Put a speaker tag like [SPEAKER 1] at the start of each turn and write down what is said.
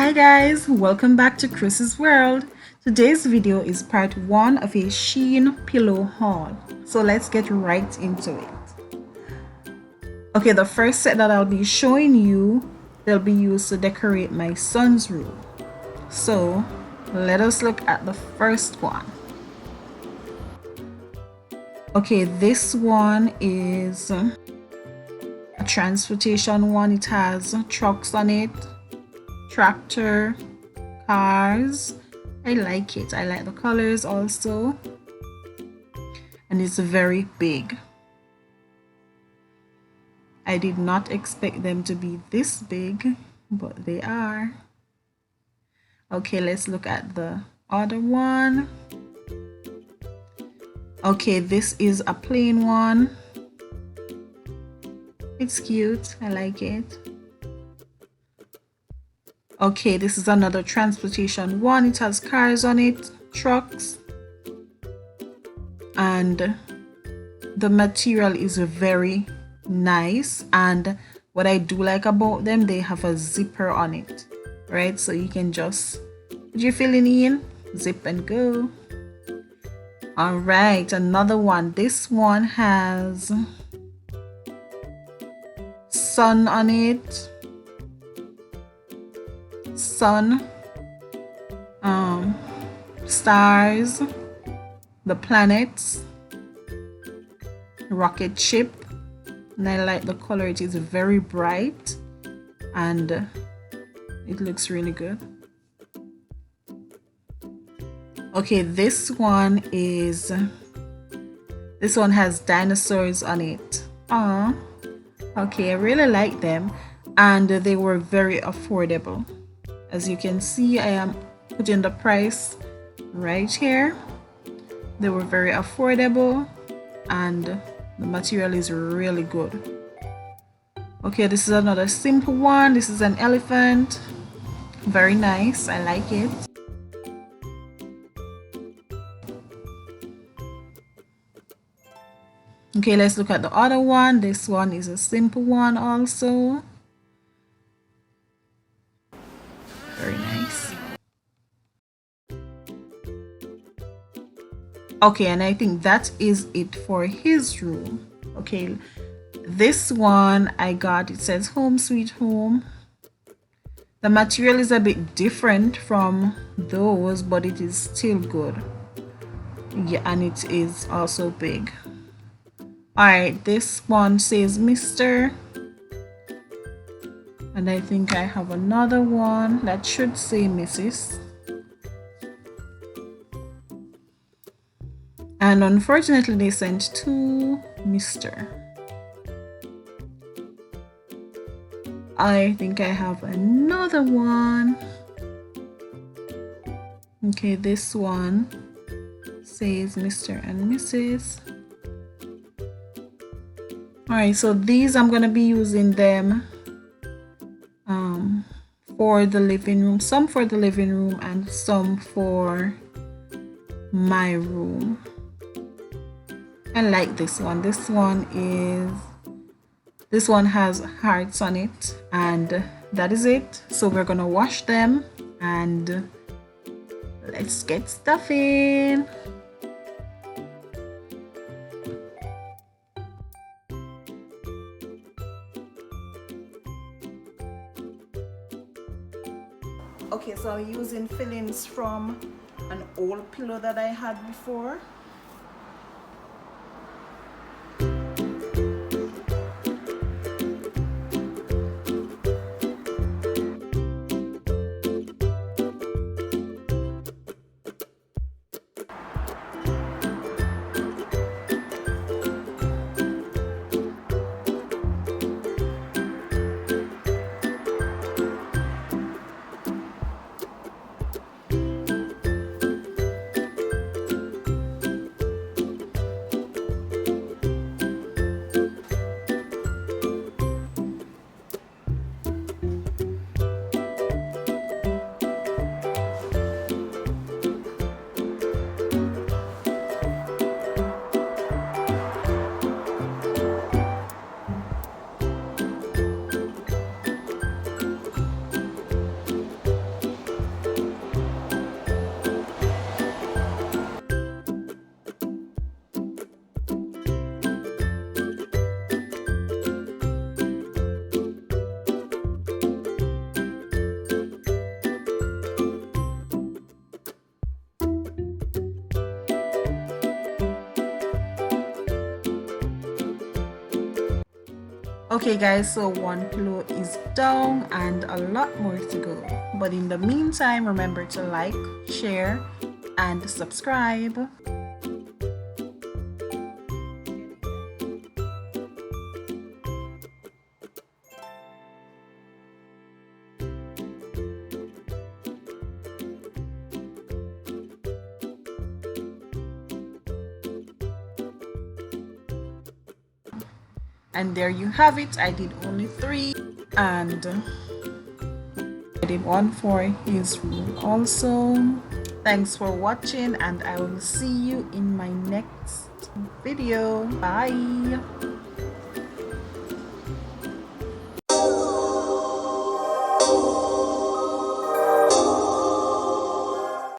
[SPEAKER 1] Hi guys, welcome back to Chris's World. Today's video is part 1 of a Shein pillow haul. So let's get right into it. Okay, the first set that I'll be showing you, they'll be used to decorate my son's room. So let us look at the first one. Okay, this one is a transportation one. It has trucks on it, tractor, cars. I like it. I like the colors also, and it's very big. I did not expect them to be this big, but they are. Okay, let's look at the other one. Okay, this is a plain one. It's cute. I like it. Okay, this is another transportation one. It has cars on it, trucks, and the material is very nice. And what I do like about them, they have a zipper on it, right? So you can just put your filling in, zip and go. All right, another one. This one has sun on it, sun, stars, the planets, rocket ship, and I like the color. It is very bright and it looks really good. Okay, this one has dinosaurs on it. Okay, I really like them, and they were very affordable. As you can see, I am putting the price right here. They were very affordable and the material is really good. Okay, this is another simple one. This is an elephant. Very nice. I like it. Okay, let's look at the other one. This one is a simple one also. Very nice. Okay, and I think that is it for his room. Okay, this one I got, it says home sweet home. The material is a bit different from those, but it is still good. Yeah, and it is also big. Alright, this one says Mr. And I think I have another one that should say Mrs. And unfortunately they sent two Mr. I think I have another one. Okay, this one says Mr. and Mrs. Alright, so these I'm gonna be using them for the living room, some for the living room and some for my room. I like this one. This one has hearts on it, and that is it. So we're gonna wash them and let's get stuffing. Okay, so I'm using fillings from an old pillow that I had before. Okay guys, so one pillow is down and a lot more to go. But in the meantime, remember to like, share, and subscribe. And there you have it. I did only 3 and I did one for his room also. Thanks for watching and I will see you in my next video. Bye.